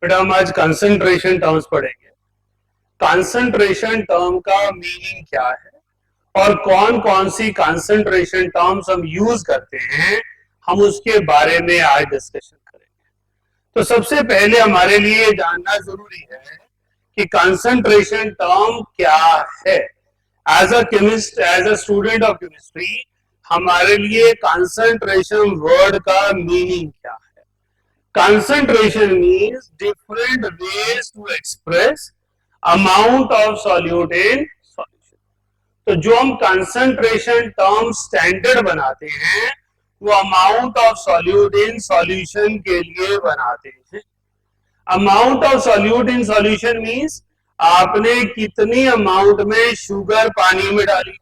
बेटा हम आज कंसंट्रेशन टर्म्स पढ़ेंगे। कंसंट्रेशन टर्म का मीनिंग क्या है और कौन कौन सी कंसंट्रेशन टर्म्स हम यूज करते हैं, हम उसके बारे में आज डिस्कशन करेंगे। तो सबसे पहले हमारे लिए जानना जरूरी है कि कंसंट्रेशन टर्म क्या है। As a chemist, as a student of chemistry, हमारे लिए कंसंट्रेशन वर्ड का मीनिंग क्या है। Concentration means different ways to express amount of solute in solution। तो जो हम concentration term standard बनाते हैं वो amount of solute in solution के लिए बनाते हैं। Amount of solute in solution means आपने कितनी अमाउंट में शुगर पानी में डाली,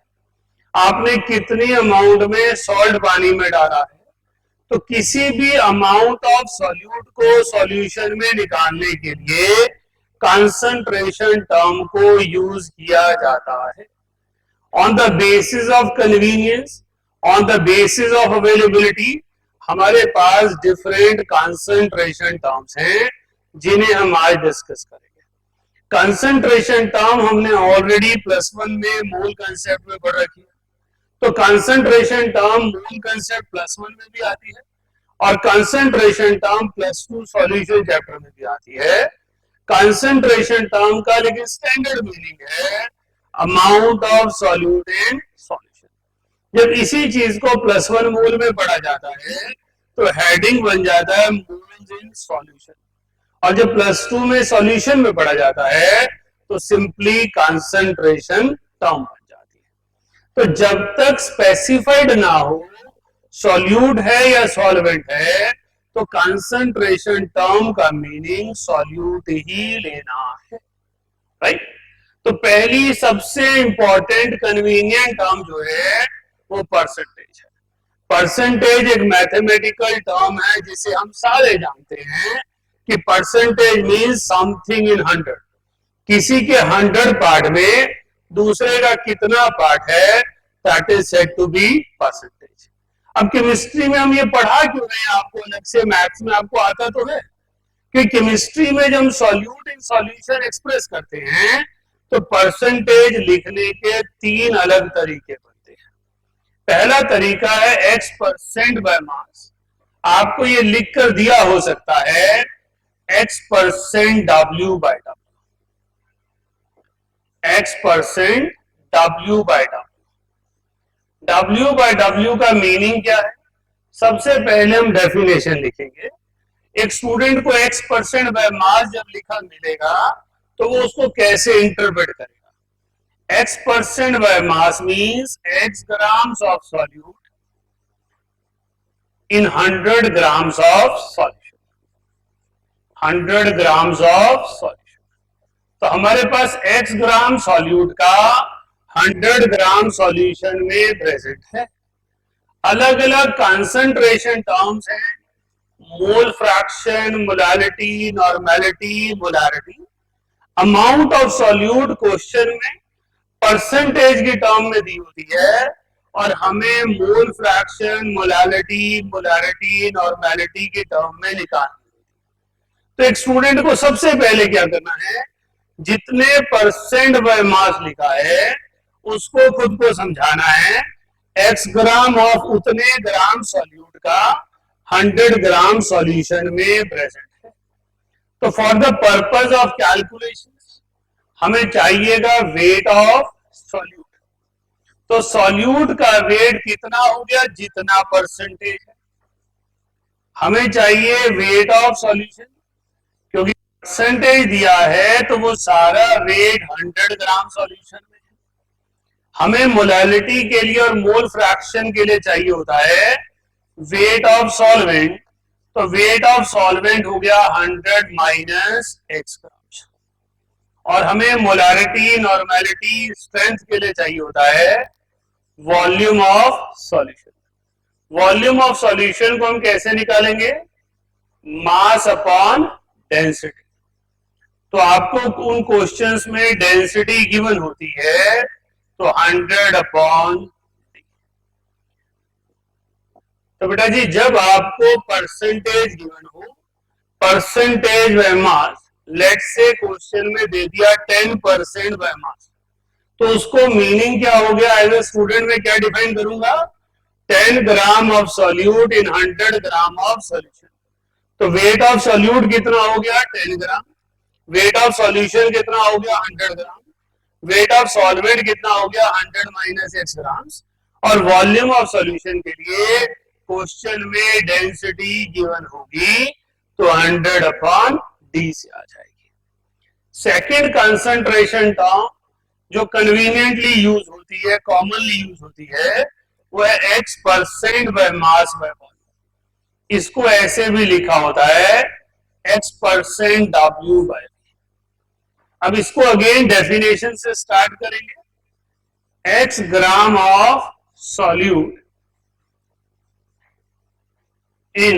आपने कितनी अमाउंट में सॉल्ट पानी में डाला है। तो किसी भी अमाउंट ऑफ सॉल्यूट को सॉल्यूशन में निकालने के लिए कंसंट्रेशन टर्म को यूज किया जाता है। On the basis of convenience, on the basis of availability, हमारे पास डिफरेंट कंसंट्रेशन टर्म्स हैं जिन्हें हम आज डिस्कस करेंगे। कंसंट्रेशन टर्म हमने ऑलरेडी +1 में मोल कंसेप्ट में पढ़ रखी है। तो कंसंट्रेशन टर्म मोल कंसेप्ट +1 में भी आती है और कंसंट्रेशन टर्म +2 सॉल्यूशन चैप्टर में भी आती है। कंसंट्रेशन टर्म का लेकिन स्टैंडर्ड मीनिंग है amount of solute in solution. जब इसी चीज को +1 मोल में पढ़ा जाता है तो हेडिंग बन जाता है मोल्स इन सॉल्यूशन, और जब +2 में सॉल्यूशन में पढ़ा जाता है तो सिंपली कंसंट्रेशन टर्म बन जाती है। तो जब तक स्पेसिफाइड ना हो सॉल्यूट है या सॉल्वेंट है तो कंसंट्रेशन टर्म का मीनिंग सॉल्यूट ही लेना है, राइट। तो पहली सबसे इंपॉर्टेंट कन्वीनियंट टर्म जो है वो परसेंटेज है। परसेंटेज एक मैथमेटिकल टर्म है जिसे हम सारे जानते हैं कि परसेंटेज मीन्स समथिंग इन 100। किसी के 100 पार्ट में दूसरे का कितना पार्ट है, that is said to be percentage. अब केमिस्ट्री में हम ये पढ़ा क्यों नहीं आपको अलग से, मैथ्स में आपको आता तो है कि केमिस्ट्री में जब हम सॉल्यूट इन सॉल्यूशन एक्सप्रेस करते हैं तो परसेंटेज लिखने के 3 अलग तरीके बनते हैं। पहला तरीका है x% बाय मास। आपको ये लिख कर दिया हो सकता है x% W by W, x% W by W। W by W का मीनिंग क्या है, सबसे पहले हम डेफिनेशन लिखेंगे। एक स्टूडेंट को x% बाय मास जब लिखा मिलेगा तो वो उसको कैसे इंटरप्रेट करेगा। x% by mass means x grams of solute in 100 grams of solution, 100 grams of solution. तो हमारे पास x ग्राम सॉल्यूट का 100 ग्राम सॉल्यूशन में प्रेजेंट है। अलग अलग कंसंट्रेशन टर्म्स हैं, mole fraction, molarity, normality, molarity. Amount of solute question में परसेंटेज की टर्म में दी होती है और हमें mole fraction, molarity, molarity, normality की टर्म में निकालनी होती है। तो एक स्टूडेंट को सबसे पहले क्या करना है, जितने परसेंट बाय मास लिखा है उसको खुद को समझाना है x ग्राम ऑफ उतने ग्राम सॉल्यूट का 100 ग्राम सॉल्यूशन में प्रेजेंट है। तो for the purpose of calculation हमें चाहिएगा वेट ऑफ सॉल्यूट। तो सॉल्यूट का वेट कितना हो गया, जितना परसेंटेज है। हमें चाहिए वेट ऑफ सॉल्यूशन, क्योंकि परसेंटेज दिया है तो वो सारा वेट 100 ग्राम सॉल्यूशन में है। हमें मोलालिटी के लिए और मोल फ्रैक्शन के लिए चाहिए होता है वेट ऑफ सॉल्वेंट। तो वेट ऑफ सॉल्वेंट हो गया 100 माइनस x ग्राम, और हमें मोलारिटी, नॉर्मेलिटी, स्ट्रेंथ के लिए चाहिए होता है volume of solution. Volume of solution को हम कैसे निकालेंगे, मास अपॉन डेंसिटी। तो आपको उन क्वेश्चंस में डेंसिटी गिवन होती है तो 100 अपॉन। तो बेटा जी जब आपको परसेंटेज गिवन हो, परसेंटेज बाय मास, लेट से क्वेश्चन में दे दिया 10% बाय मास, तो उसको मीनिंग क्या हो गया, एज ए स्टूडेंट में क्या डिफाइन करूंगा, 10 ग्राम of solute in 100 gram of solution. तो वेट ऑफ सॉल्यूट कितना हो गया, 10 ग्राम, वेट ऑफ सॉल्यूशन कितना हो गया, 100 ग्राम, वेट ऑफ सॉल्वेंट कितना हो गया, 100 माइनस एक्स ग्राम्स, और वॉल्यूम ऑफ सॉल्यूशन के लिए क्वेश्चन में डेंसिटी गिवन होगी तो 100 अपॉन डी से आ जाएगी। सेकेंड कंसंट्रेशन टर्म जो कन्वीनियंटली यूज होती है, कॉमनली यूज होती है, वो है x% by mass by volume. इसको ऐसे भी लिखा होता है x% W बाय। अब इसको अगेन डेफिनेशन से स्टार्ट करेंगे। x gram of solute in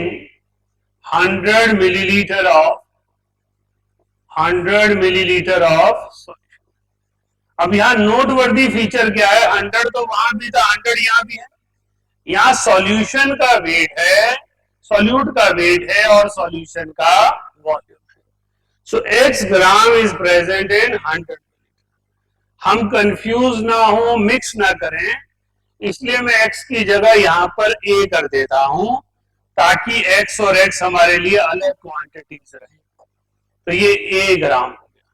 100 millilitre of solution. अब यहां नोटवर्दी फीचर क्या है, 100 तो वहां भी था, 100 यहां भी है। यहां सॉल्यूशन का वेट है, सॉल्यूट का वेट है और सॉल्यूशन का वॉल्यूम है। सो x gram is present in 100। हम कंफ्यूज ना हो, मिक्स ना करें, इसलिए मैं x की जगह यहां पर a कर देता हूं ताकि x और x हमारे लिए अलग क्वांटिटीज रहे। तो ये a ग्राम हो गया।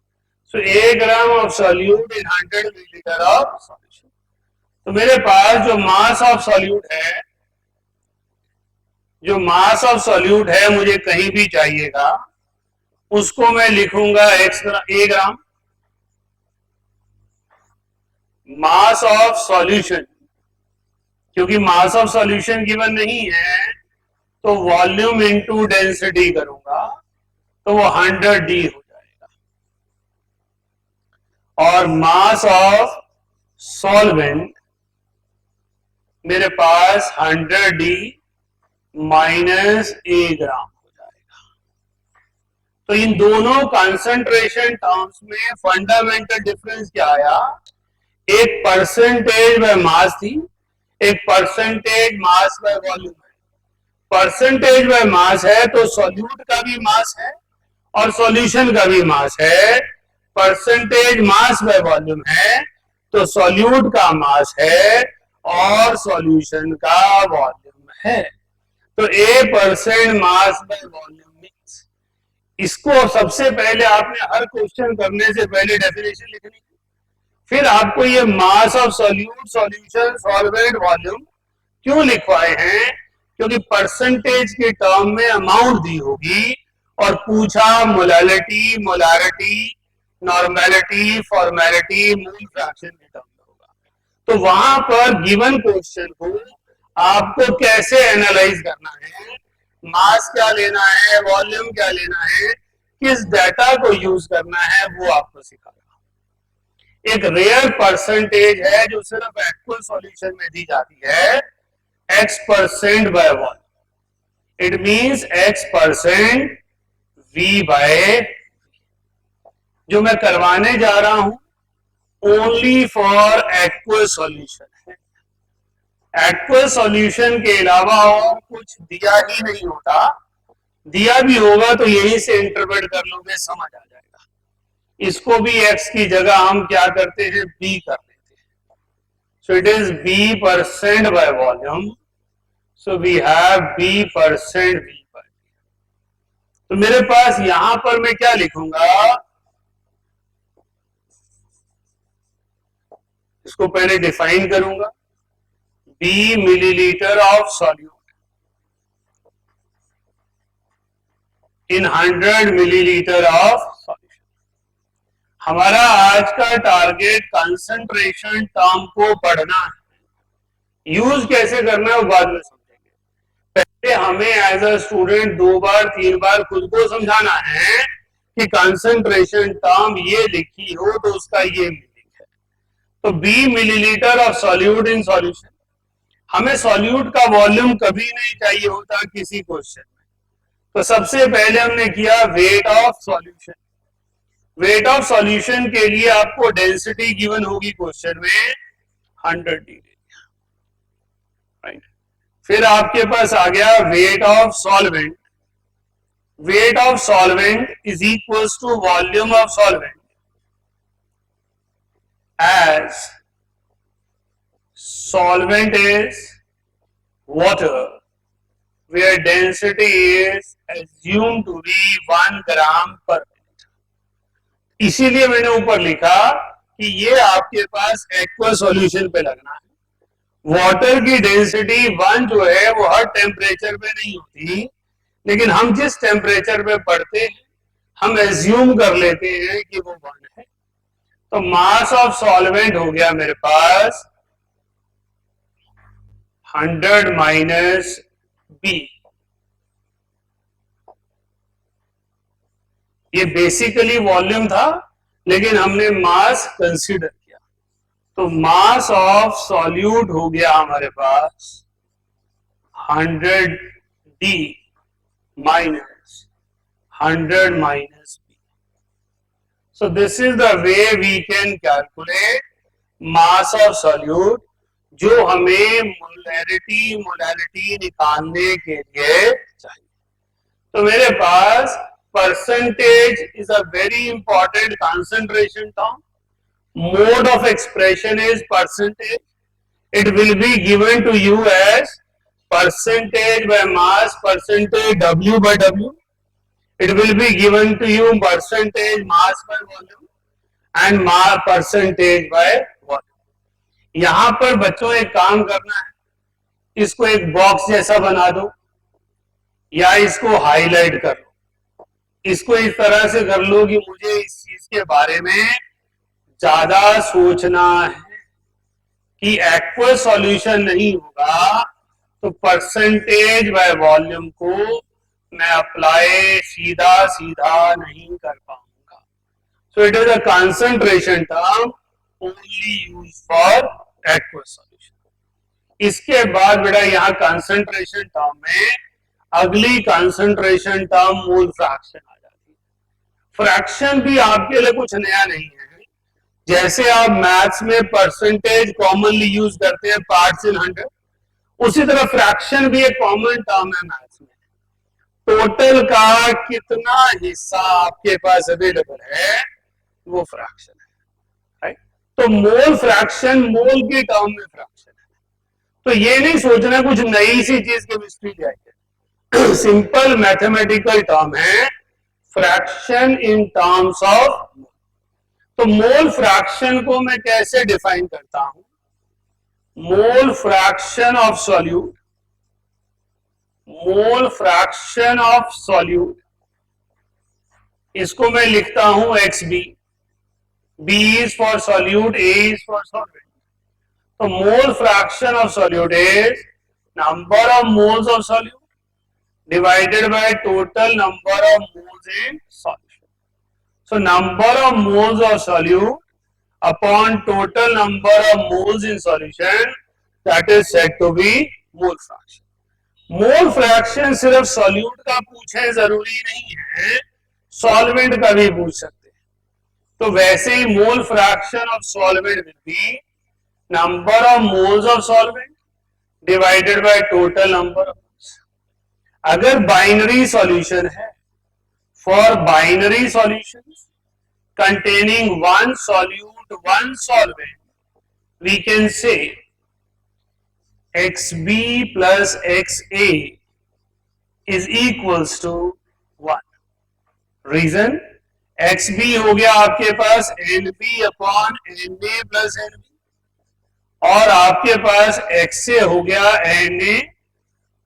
सो a gram of solute in 100 millilitre of solution. तो मेरे पास जो मास ऑफ सॉल्यूट है, जो मास ऑफ सॉल्यूट है मुझे कहीं भी चाहिएगा, उसको मैं लिखूंगा a gram. Mass of solution, क्योंकि मास ऑफ सॉल्यूशन गिवन नहीं है तो वॉल्यूम इनटू डेंसिटी करूंगा तो वो 100d हो जाएगा। और मास ऑफ सॉल्वेंट मेरे पास 100d माइनस a ग्राम हो जाएगा। तो इन दोनों कंसंट्रेशन टर्म्स में फंडामेंटल डिफरेंस क्या आया, एक परसेंटेज बाय मास थी, एक परसेंटेज मास बाय वॉल्यूम है। परसेंटेज बाय मास है तो सॉल्यूट का भी मास है और सॉल्यूशन का भी मास है। परसेंटेज मास बाय वॉल्यूम है तो सॉल्यूट का मास है और सॉल्यूशन का वॉल्यूम है। तो a% mass by volume means, इसको सबसे पहले आपने हर क्वेश्चन करने से पहले डेफिनेशन लिखनी, फिर आपको ये mass of solute, solution, solvent, volume क्यों लिखवाए हैं, क्योंकि परसेंटेज के टर्म में अमाउंट दी होगी और पूछा मोलालिटी, मोलारिटी, नॉर्मेलिटी, फॉर्मेलिटी, मूल फ्रैक्शन के टर्म में होगा। तो वहां पर गिवन क्वेश्चन को आपको कैसे एनालाइज करना है, मास क्या लेना है, वॉल्यूम क्या लेना है, किस डाटा को यूज करना है, वो आपको सिखाएगा। एक रेयर परसेंटेज है जो सिर्फ एक्चुअल सॉल्यूशन में दी जाती है, x% by volume. It means x% v by. जो मैं करवाने जा रहा हूं ओनली फॉर एक्वस सॉल्यूशन है। एक्वस सॉल्यूशन के अलावा और कुछ दिया ही नहीं होता, दिया भी होगा तो यहीं से इंटरप्रेट कर लोगे, समझ आ जाएगा। इसको भी x की जगह हम क्या करते हैं, b कर लेते हैं। So it is b% by volume, so we have b% v by. तो मेरे पास यहां पर मैं क्या लिखूंगा, इसको पहले डिफाइन करूंगा, b millilitre of solute in 100 millilitre of solution. हमारा आज का टारगेट कंसंट्रेशन टर्म को पढ़ना है, यूज कैसे करना है वो बाद में समझेंगे। पहले हमें एज अ स्टूडेंट 2 बार 3 बार खुद को समझाना है कि कंसंट्रेशन टर्म ये लिखी हो तो उसका ये मीनिंग है। तो b millilitre of solute in solution, हमें सॉल्यूट का वॉल्यूम कभी नहीं चाहिए होता किसी क्वेश्चन में, तो सबसे पहले हमने किया weight of solution. Weight of solution के लिए आपको डेंसिटी गिवन होगी क्वेश्चन में 100 डिग्री, राइट। फिर आपके पास आ गया wait of solvent, weight of solvent is equals to volume of solvent, as solvent is water where density is assumed to be 1 gram per minute. इसीलिए मैंने ऊपर लिखा कि ये आपके पास एक्वा सॉल्यूशन पे लगना है. वाटर की डेंसिटी 1 जो है वो हर टेम्परेचर पे नहीं होती, लेकिन हम जिस टेम्परेचर पे पढ़ते हैं हम एज्यूम कर लेते हैं कि वो 1 है. तो मास ऑफ सॉल्वेंट हो गया मेरे पास 100 माइनस बी. ये बेसिकली वॉल्यूम था, लेकिन हमने मास कंसीडर किया. तो मास ऑफ सॉल्यूट हो गया हमारे पास 100 D minus 100 minus B. So this is the way we can calculate mass of solute, जो हमें मोलैरिटी निकालने के लिए चाहिए. तो मेरे पास percentage is a very important concentration term. Mode of expression is percentage. It will be given to you as percentage by mass, percentage W by W. It will be given to you percentage mass by volume and mass percentage by volume. यहां पर बच्चों एक काम करना है, इसको एक box जैसा बना दो या इसको हाईलाइट कर लो. इसको इस तरह से कर लो कि मुझे इस चीज के बारे में ज्यादा सोचना है कि एक्वा सॉल्यूशन नहीं होगा तो परसेंटेज बाय वॉल्यूम को मैं अप्लाई सीधा सीधा नहीं कर पाऊंगा. सो it is a concentration term only use for aqua solution. इसके बाद बेटा यहाँ कंसंट्रेशन टर्म में अगली कंसंट्रेशन टर्म मोल फ्रैक्शन आ जाती है. फ्रैक्शन भी आपके लिए कुछ नया नहीं है. जैसे आप मैथ्स में परसेंटेज कॉमनली यूज करते हैं पार्ट्स इन 100, उसी तरह फ्रैक्शन भी एक कॉमन टर्म है मैथ्स में. टोटल का कितना हिस्सा आपके पास अवेलेबल है वो फ्रैक्शन है, राइट. तो मोल फ्रैक्शन मोल की टर्म में फ्रैक्शन है. तो ये नहीं सोचना कुछ नई सी चीज केमिस्ट्री की आई है. सिंपल मैथमेटिकल टर्म है फ्रैक्शन इन टर्म्स ऑफ. तो मोल फ्रैक्शन को मैं कैसे डिफाइन करता हूं? मोल fraction of solute, mole fraction of solute, इसको मैं लिखता हूं XB. B is for solute, A is for solvent. तो mole fraction of solute is number of moles of solute divided by total number of moles in solution. So number of moles of solute upon total number of moles in solution, that is said to be mole fraction. Mole fraction सिर्फ solute का पूछे जरूरी नहीं है, solvent का भी पूछ सकते हैं. तो वैसे ही mole fraction of solvent will be number of moles of solvent divided by total number of. अगर बाइनरी सॉल्यूशन है, for binary solutions containing one solute, one solvent, we can say XB plus XA is equals to 1. Reason? XB हो गया आपके पास NB upon NA plus NB और आपके पास XA हो गया NA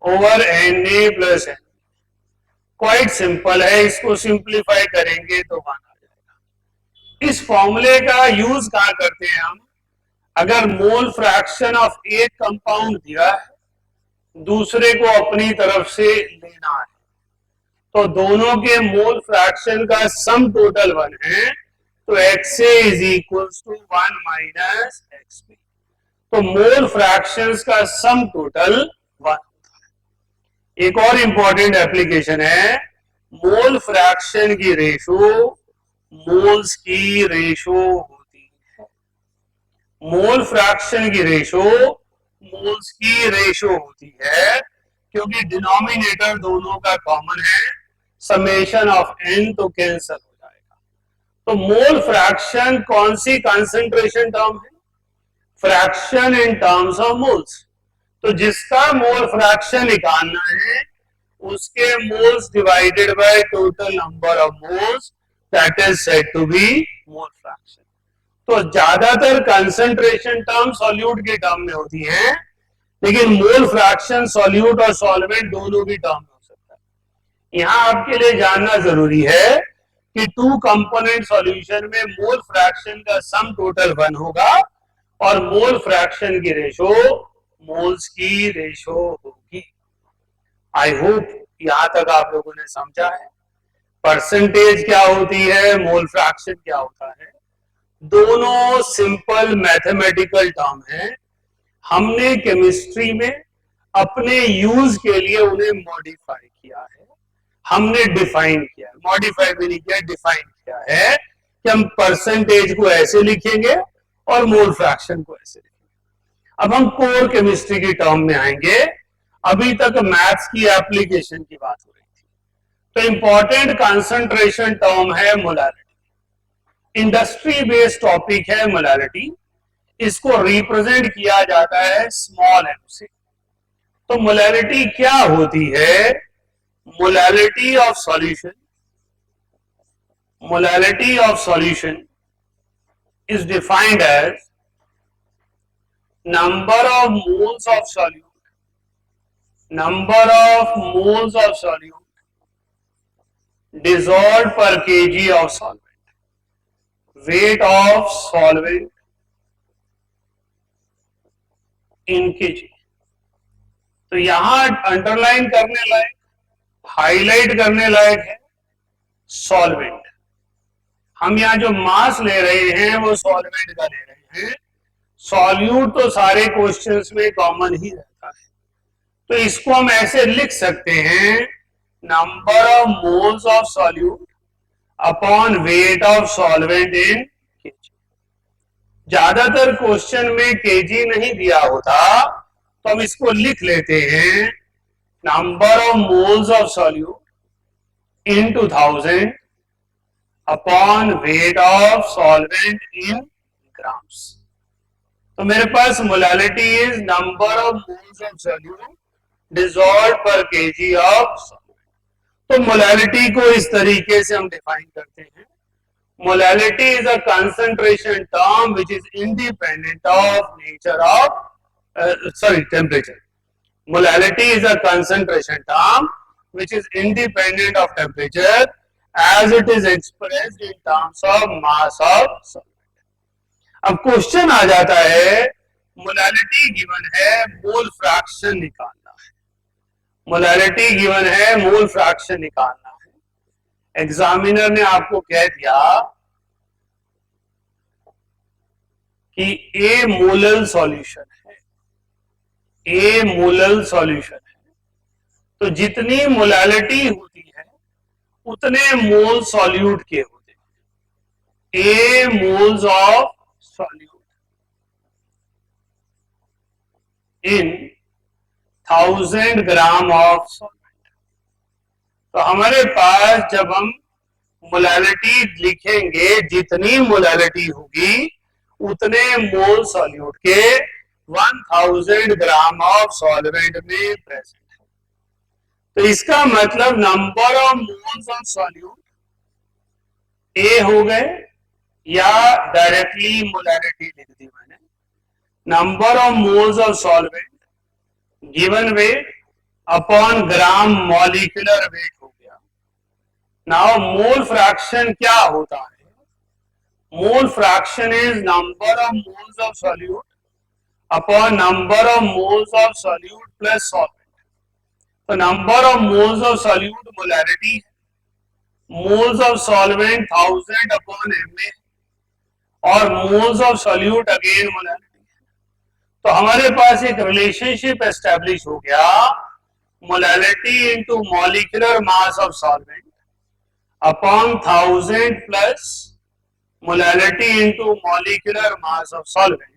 over NA plus NB. Quite simple है, इसको simplify करेंगे तो 1 आ जाएगा. इस फॉर्मूले का यूज कहां करते हैं हम? अगर मोल फ्रैक्शन ऑफ एक कंपाउंड दिया है, दूसरे को अपनी तरफ से लेना है, तो दोनों के मोल फ्रैक्शन का सम टोटल 1 है, तो XA is equals to 1 minus XB. तो मोल फ्रैक्शंस का सम टोटल 1. एक और इंपॉर्टेंट एप्लीकेशन है, मोल फ्रैक्शन की रेशो मोल्स की रेशो होती है. मोल फ्रैक्शन की रेशो मोल्स की रेशो होती है क्योंकि डिनोमिनेटर दोनों का कॉमन है, समेशन ऑफ n तो कैंसिल हो जाएगा। तो मोल फ्रैक्शन कौन सी कंसंट्रेशन टर्म है? Fraction in terms of moles. तो जिसका मोल फ्रैक्शन निकालना है उसके moles divided by total number of moles, that is said to be mole fraction. तो ज्यादातर कंसंट्रेशन टर्म सॉल्यूट की टर्म में होती हैं, लेकिन मोल फ्रैक्शन सॉल्यूट और सॉल्वेंट दोनों की टर्म में हो सकता है। यहां आपके लिए जानना जरूरी है कि टू कंपोनेंट सॉल्यूशन में मोल फ्रैक्शन का सम टोटल 1 होगा और मोल फ्रैक्शन की रेशो मोल्स की रेशो होगी। आई होप यहां तक आप लोगों ने समझा है। परसेंटेज क्या होती है, मोल फ्रैक्शन क्या होता है, दोनों सिंपल मैथमेटिकल टर्म है। हमने केमिस्ट्री में अपने यूज के लिए उन्हें मॉडिफाई किया है, हमने डिफाइन किया है, मॉडिफाई भी नहीं किया, डिफाइन किया है कि हम परसेंटेज को ऐसे लिखेंगे और मोल फ्रैक्शन को ऐसे लिखेंगे। अब हम कोर केमिस्ट्री की टर्म में आएंगे। अभी तक मैथ्स की एप्लीकेशन की बात हो रही थी। तो इंपॉर्टेंट कंसंट्रेशन टर्म है मोलारिटी। इंडस्ट्री बेस्ड टॉपिक है मोलारिटी। इसको रिप्रेजेंट किया जाता है स्मॉल m से। तो मोलारिटी क्या होती है? Molarity of solution, molarity of solution is defined as number of moles of solute, number of moles of solute dissolved per kg of solvent, weight of solvent in kg। तो यहां underline करने लायक, highlight करने लायक है solvent. हम यहां जो मास ले रहे हैं वो सॉल्वेंट का ले रहे हैं। सॉल्यूट तो सारे क्वेश्चंस में कॉमन ही रहता है, तो इसको हम ऐसे लिख सकते हैं, number of moles of solute upon weight of solvent in KG. ज्यादातर क्वेश्चन में केजी नहीं दिया होता तो हम इसको लिख लेते हैं, number of moles of solute in 2000 upon weight of solvent in grams. तो मेरे पास molality is number of moles of solute dissolved per KG of solvent. तो मोलालिटी को इस तरीके से हम डिफाइन करते हैं, molality is a concentration term which is independent of nature of temperature. Molality is a concentration term which is independent of temperature as it is expressed in terms of mass of solvent. अब question आ जाता है, molality given है, mole fraction निकालना है। Molality given है, mole fraction निकालना है। Examiner ने आपको कह दिया कि ए मोलल सॉल्यूशन है, ए मोलल सॉल्यूशन है, तो जितनी मोलालिटी होती है उतने मोल सॉल्यूट के होते हैं। A moles of solute in 1000 gram of solvent. तो हमारे पास जब हम मोलालिटी लिखेंगे, जितनी मोलालिटी होगी उतने मोल सॉल्यूट के 1000 ग्राम ऑफ सॉल्वेंट में प्रेजेंट है। तो इसका मतलब number of moles of solute A हो गए, या डायरेक्टली मोलारिटी लिख दी मैंने, number of moles of solvent given weight upon gram molecular weight हो गया। नाउ मोल फ्रैक्शन क्या होता है? Mole fraction is number of moles of solute upon number of moles of solute plus solvent. तो number of moles of solute molarity है, moles of solvent 1000 upon MA, और moles of solute again molarity है। तो हमारे पास एक relationship establish हो गया, molarity into molecular mass of solvent upon 1000 plus molarity into molecular mass of solvent,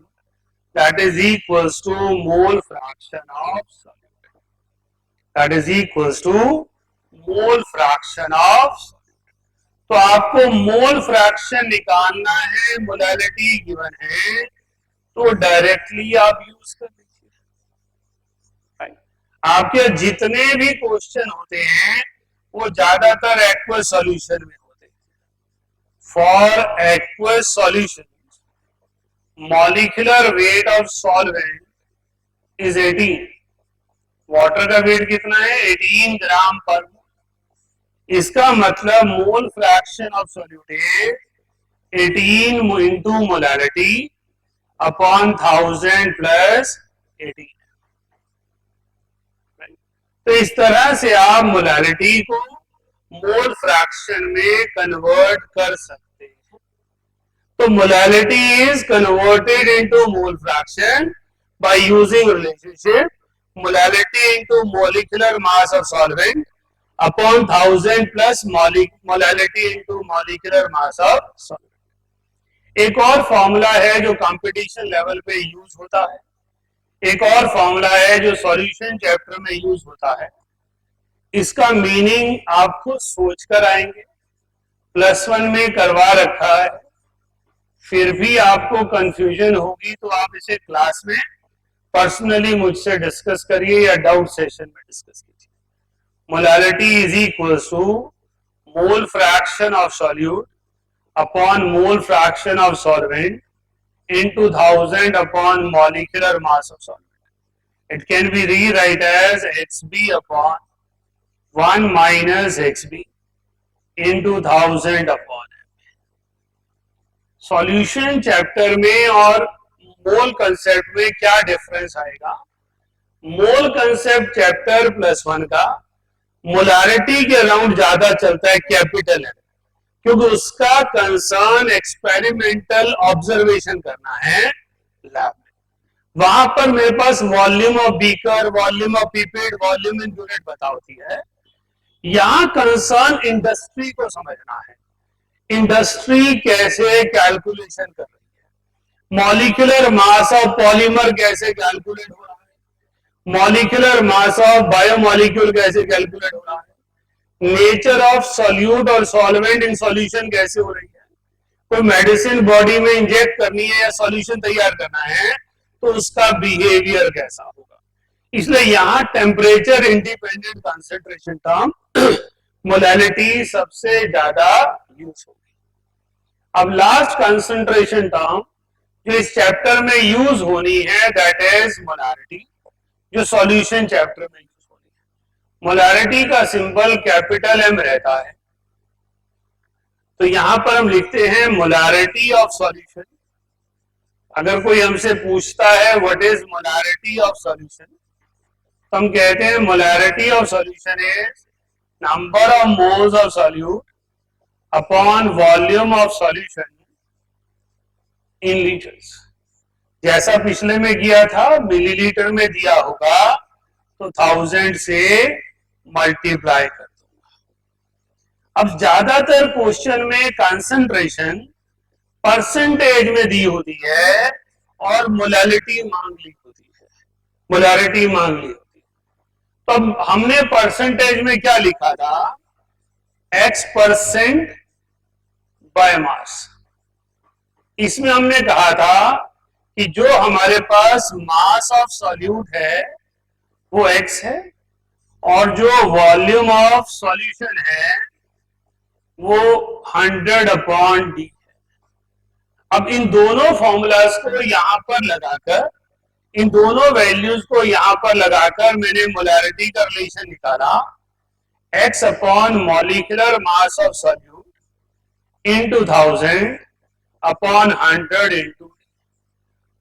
that is equals to mole fraction of solute. That is equals to mole fraction of, तो आपको मोल fraction निकालना है, molality given है, तो directly आप use कर लीजिए। आपके जितने भी क्वेश्चन होते हैं वो ज्यादातर एक्वस सॉल्यूशन में होते हैं। For aqueous solution molecular weight of solvent is 18। Water का वेट कितना है? 18 ग्राम पर मोल। इसका मतलब मोल fraction of solute is 18 into molality upon 1000 plus 18। तो इस तरह से आप मोलैलिटी को मोल फ्रैक्शन में कन्वर्ट कर सकते हैं। तो molality is converted into mole fraction by using relationship molality into molecular mass of solvent upon 1000 plus molality into molecular mass of solvent. एक और फॉर्मूला है जो कंपटीशन लेवल पे यूज होता है, एक और फॉर्मूला है जो सॉल्यूशन चैप्टर में यूज होता है। इसका मीनिंग आप खुद सोच कर आएंगे, +1 में करवा रखा है, फिर भी आपको कंफ्यूजन होगी तो आप इसे क्लास में पर्सनली मुझसे डिस्कस करिए या डाउट सेशन में डिस्कस कीजिए। Molality is equal to mole fraction of solute upon mole fraction of solvent into 1000 upon molecular mass of solvent. It can be rewrite as Xb upon 1 minus Xb into 1000 upon M। Solution chapter में और मोल concept में क्या difference आएगा? मोल concept chapter +1 का molality के around ज्यादा चलता है, कैपिटल है, क्योंकि उसका कंसर्न एक्सपेरिमेंटल ऑब्जर्वेशन करना है लैब में। वहां पर मेरे पास volume of beaker, volume of pipette, volume in unit बता होती है। यहां कंसर्न इंडस्ट्री को समझना है, इंडस्ट्री कैसे कैलकुलेशन कर रही है, मॉलिक्यूलर मास ऑफ पॉलीमर कैसे कैलकुलेट हो रहा है, मॉलिक्यूलर मास ऑफ बायोमॉलिक्यूल कैसे कैलकुलेट हो रहा है, नेचर ऑफ सॉल्यूट और सॉल्वेंट इन सॉल्यूशन कैसे हो रही है, कोई मेडिसिन बॉडी में इंजेक्ट करनी है या सॉल्यूशन तैयार करना है तो उसका बिहेवियर कैसा होगा। इसलिए यहां temperature independent concentration term molality सबसे ज्यादा यूज होगी। अब लास्ट कंसंट्रेशन टर्म जो इस चैप्टर में यूज होनी है दैट इज मोलैलिटी, जो सॉल्यूशन चैप्टर में यूज होनी है। मोलैलिटी का सिंबल कैपिटल M रहता है, तो यहां पर हम लिखते हैं मोलैलिटी ऑफ सॉल्यूशन। अगर कोई हमसे पूछता है what is molality of solution, तो हम कहते हैं molality of solution is number of moles of solute upon volume of solution in litres. जैसा पिछले में किया था, मिलीलीटर में दिया होगा तो 1000 से मल्टीप्लाई कर दूंगा। अब ज्यादातर क्वेश्चन में कंसंट्रेशन परसेंटेज में दी होती है और मोलैलिटी मांग ली होती है, मोलैलिटी मांग ली होती है। तो अब हमने परसेंटेज में क्या लिखा था? X% by mass. इसमें हमने कहा था कि जो हमारे पास मास ऑफ सॉल्यूट है वो X है और जो वॉल्यूम ऑफ सॉल्यूशन है वो 100/D है। अब इन दोनों फॉर्मूलाज को यहां पर लगाकर, इन दोनों वैल्यूज को यहां पर लगाकर मैंने मोलैलिटी का रिलेशन निकाला, X upon molecular mass of solute into 1000 upon 100 into.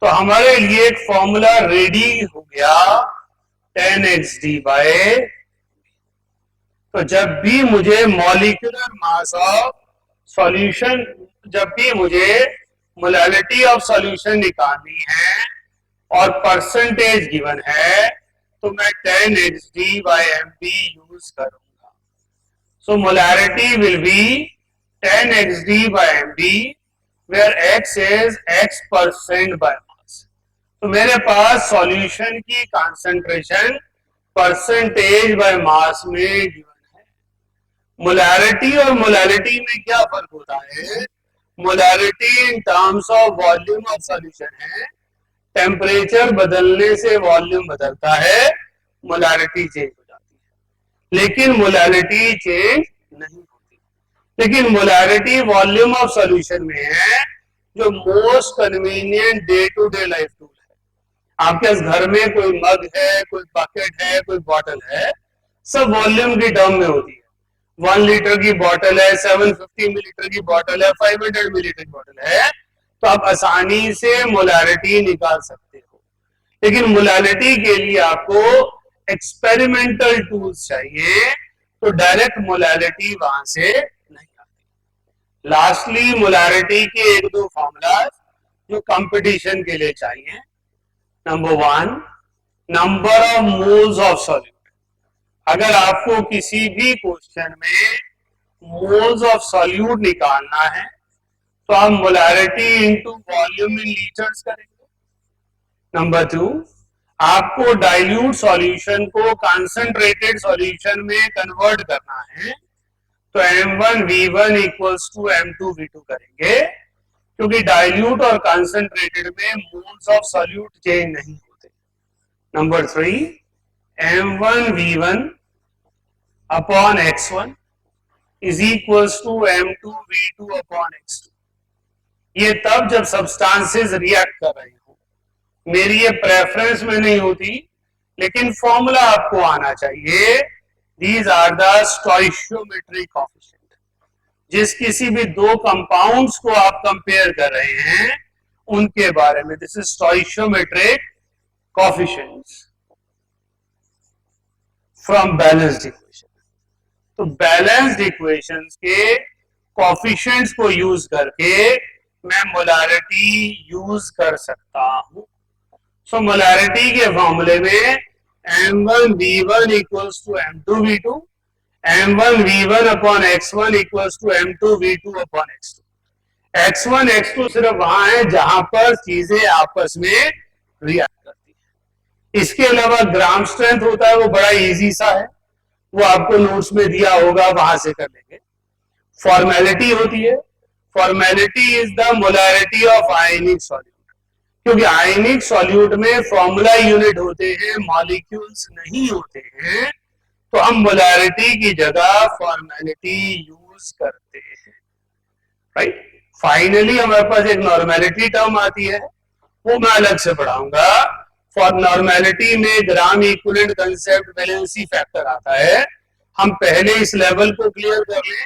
तो हमारे लिए एक फॉर्मूला रेडी हो गया 10xD बाय। तो जब भी मुझे मॉलिक्यूलर मास ऑफ सॉल्यूशन, जब भी मुझे मोलैलिटी ऑफ सॉल्यूशन निकालनी है और परसेंटेज गिवन है तो मैं 10xD बाय MB यूज करूंगा। So molality will be 10xD by MB where X is X% by mass। तो मेरे पास सॉल्यूशन की कंसंट्रेशन परसेंटेज बाय मास में गिवन है। मोलैरिटी और मोलैलिटी में क्या फर्क होता है? Molarity in terms of volume of solution है, टेम्परेचर बदलने से वॉल्यूम बदलता है, मोलैरिटी चेंज हो जाती है, लेकिन मोलैलिटी चेंज नहीं होती। लेकिन मोलैरिटी वॉल्यूम ऑफ सॉल्यूशन में है, जो most convenient day to day life tool है। आपके पास घर में कोई मग है, कोई बकेट है, कोई बॉटल है, सब वॉल्यूम की टर्म में होती है। 1 लीटर की बॉटल है, 750 मिलीलीटर की बॉटल है, 500 मिलीलीटर की बॉटल है, तो आप आसानी से मोलैरिटी निकाल सकते हो। लेकिन मोलैलिटी के लिए आपको एक्सपेरिमेंटल टूल्स चाहिए, तो डायरेक्ट मोलैलिटी वहां से नहीं आती। लास्टली मोलैरिटी के एक दो फॉर्मूला जो कंपटीशन के लिए चाहिए। Number 1, number of moles of solute. अगर आपको किसी भी क्वेश्चन में मोल्स ऑफ सॉल्यूट निकालना है, तो आप मोलैरिटी इनटू वॉल्यूम इन लीटर्स करेंगे। नंबर 2, आपको डाइल्यूट सॉल्यूशन को कंसंट्रेटेड सॉल्यूशन में कन्वर्ट करना है, तो M1V1 इक्वल्स टू M2V2 करेंगे, क्योंकि डाइल्यूट और कंसंट्रेटेड में मोल्स ऑफ सॉल्यूट चेंज नहीं होते। Number 3, M1V1 upon X1 is equals to M2V2 upon X2। ये तब जब सब्सटेंसेस रिएक्ट कर रही हो, मेरी ये प्रेफरेंस में नहीं होती, लेकिन फॉर्मूला आपको आना चाहिए। These are the stoichiometric coefficient. जिस किसी भी दो कंपाउंड्स को आप कंपेयर कर रहे हैं, उनके बारे में, this is स्टोइशियोमेट्रिक coefficients from balanced equation. तो बैलेंस्ड इक्वेशंस के कोएफिशिएंट्स को यूज करके मैं मोलैरिटी यूज कर सकता हूं। सो मोलैरिटी के फॉर्मूले में M1V1 equals to M2V2, M1V1 upon X1 equals to M2V2 upon X2। X1 X2 सिर्फ वहां है जहां पर चीजें आपस में रिएक्ट करती है। इसके अलावा ग्राम स्ट्रेंथ होता है, वो बड़ा इजी सा है, वो आपको नोट्स में दिया होगा, वहां से कर लेंगे। फॉर्मेलिटी होती है, formality is the molarity of ionic solute, क्योंकि आयनिक सॉल्यूट में फॉर्मूला यूनिट होते हैं, मॉलिक्यूल्स नहीं होते हैं, तो हम मोलैरिटी की जगह फॉर्मेलिटी यूज करते हैं, राइट। फाइनली हमारे पास एक नॉर्मेलिटी टर्म आती है, वो मैं अलग से पढ़ाऊंगा। फॉर नॉर्मेलिटी में gram equivalent concept, valency factor आता है। हम पहले इस लेवल को क्लियर कर लें,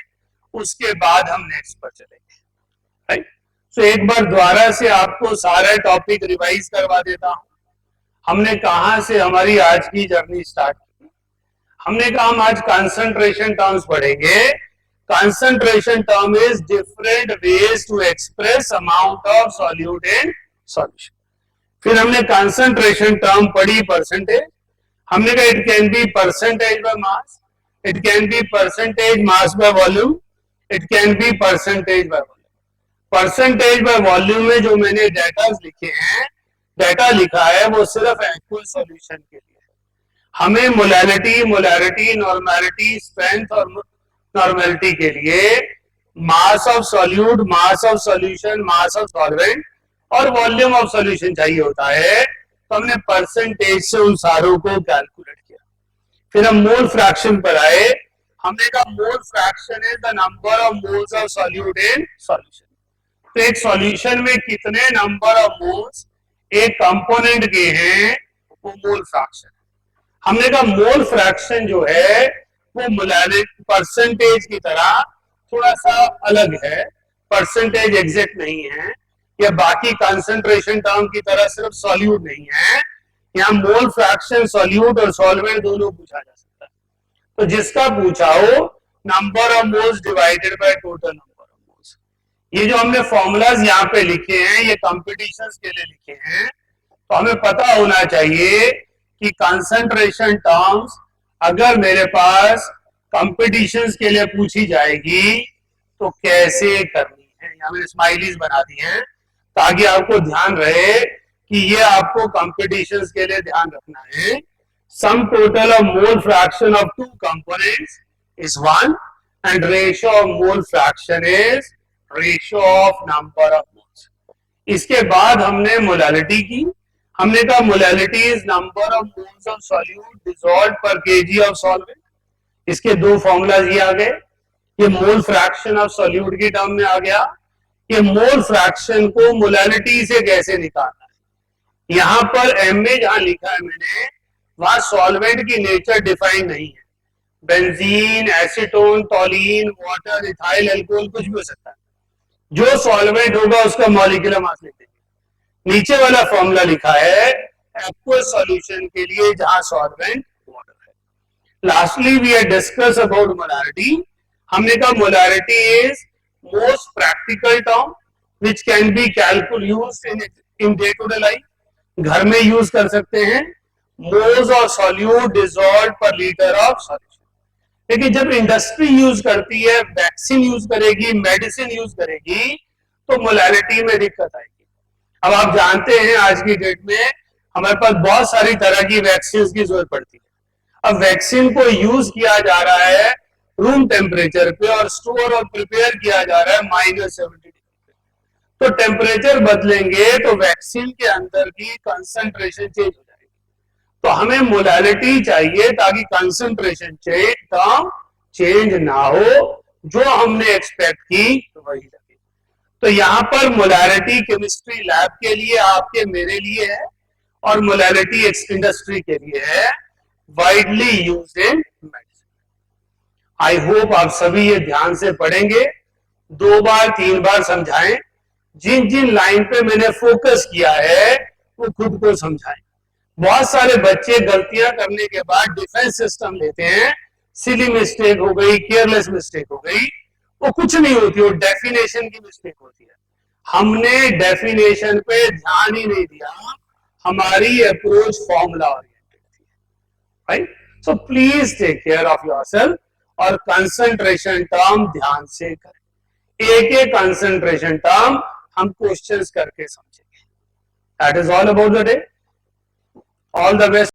उसके बाद हम नेक्स्ट पर चलेंगे, राइट। तो एक बार दोबारा से आपको सारे टॉपिक रिवाइज करवा देता हूं। हमने कहां से हमारी आज की जर्नी स्टार्ट की? हमने कहा हम आज कंसंट्रेशन टर्म्स पढ़ेंगे। Concentration term is different ways to express amount of solute in solution. फिर हमने कंसंट्रेशन टर्म पढ़ी परसेंटेज। हमने कहा it can be percentage by mass, it can be percentage mass by volume, it can be percentage by volume. Percentage by volume में जो मैंने data लिखे हैं, डेटा लिखा है, वो सिर्फ एक्वस सॉल्यूशन के लिए है। हमें मोलैलिटी, मोलैरिटी, नॉर्मेलिटी, स्ट्रेंथ और नॉर्मेलिटी के लिए mass of solute, mass of solution, mass of solvent और वॉल्यूम ऑफ सॉल्यूशन चाहिए होता है, तो हमने परसेंटेज से उन सारों को कैलकुलेट किया। फिर हम मोल फ्रैक्शन पर आए। हमने कहा मोल fraction is the number of moles of solute in solution. तो एक सॉल्यूशन में कितने नंबर ऑफ मोल्स एक कंपोनेंट के हैं, वो मोल फ्रैक्शन। हमने कहा मोल फ्रैक्शन जो है वो मोलैरिटी परसेंटेज की तरह थोड़ा सा अलग है, परसेंटेज एग्जैक्ट नहीं है, या बाकी कंसंट्रेशन टर्म की तरह सिर्फ सॉल्यूट नहीं है। यहाँ मोल फ्रैक्शन सॉल्यूट और सॉल्वेंट दोनों पूछा जा सकता है। तो जिसका पूछा हो, number of moles divided by total number of moles. ये जो हमने फॉर्मूलाज यहाँ पे लिखे हैं, ये कॉम्पिटिशंस के लिए लिखे हैं, तो हमें पता होना चाहिए कि कंसंट्रेशन टर्म्स अगर मेरे पास कॉम्पिटिशंस के लिए पूछी जाएगी तो कैसे करनी है। यहाँ मैंने स्माइलीज बना दी हैं ताकि आपको ध्यान रहे कि ये आपको कॉम्पिटिशंस के लिए ध्यान रखना है। Sum total of mole fraction of two components is 1 and ratio of mole fraction is ratio of number of moles. इसके बाद हमने मोलालिटी की, हमने कहा molality is number of moles of solute dissolved per KG of solvent. इसके दो formulas ये आ गए. ये मोल फ्रैक्शन ऑफ सॉल्यूट की टर्म में आ गया. ये मोल फ्रैक्शन को मोलालिटी से कैसे निकालना है. यहां पर एम में जहां लिखा है मैंने, वहां सॉल्वेंट की नेचर डिफाइन नहीं है. Benzene, acetone, टॉलिन, water, ethyl alcohol कुछ भी हो सकता है. जो सॉल्वेंट होगा उसका मॉलिक्यूलर मास लिख देंगे. नीचे वाला फॉर्मूला लिखा है एक्वस सॉल्यूशन के लिए जहां सॉल्वेंट वाटर है. Lastly we have discuss about molarity. हमने कहा molarity is most practical term which can be calculated in day to day life. घर में यूज कर सकते हैं. Moles of solute dissolved per litre of solution. लेकिन जब इंडस्ट्री यूज करती है, वैक्सीन यूज करेगी, मेडिसिन यूज करेगी, तो मोलारिटी में दिक्कत आएगी. अब आप जानते हैं आज की डेट में हमारे पास बहुत सारी तरह की वैक्सीन की जरूरत पड़ती है. अब वैक्सीन को यूज किया जा रहा है रूम टेम्परेचर पे और स्टोर और प्रिपेयर किया जा रहा है -70 डिग्री पे. तो टेम्परेचर बदलेंगे तो वैक्सीन के अंदर की कंसंट्रेशन चेंज हो जाएगी. तो हमें मोलालिटी चाहिए ताकि कंसंट्रेशन टर्म चेंज ना हो. जो हमने एक्सपेक्ट की वही लगे. तो यहां पर मोलालिटी केमिस्ट्री लैब के लिए, आपके मेरे लिए है, और मोलालिटी इंडस्ट्री के लिए है. Widely used in medicine. I hope आप सभी ये ध्यान से पढ़ेंगे. 2 बार 3 बार समझाएं. जिन जिन लाइन पे मैंने फोकस किया है वो खुद को समझाएं. बहुत सारे बच्चे गलतियां करने के बाद डिफेंस सिस्टम लेते हैं. सिली मिस्टेक हो गई, केयरलेस मिस्टेक हो गई. वो कुछ नहीं होती, वो डेफिनेशन की मिस्टेक होती है. हमने डेफिनेशन पे ध्यान ही नहीं दिया. हमारी अप्रोच फॉर्मूला ओरिएंटेड थी. Right. So please take care of yourself और कंसंट्रेशन टर्म ध्यान से करें. एक एक कंसंट्रेशन टर्म हम क्वेश्चंस करके समझेंगे. That is all about the day. All the best.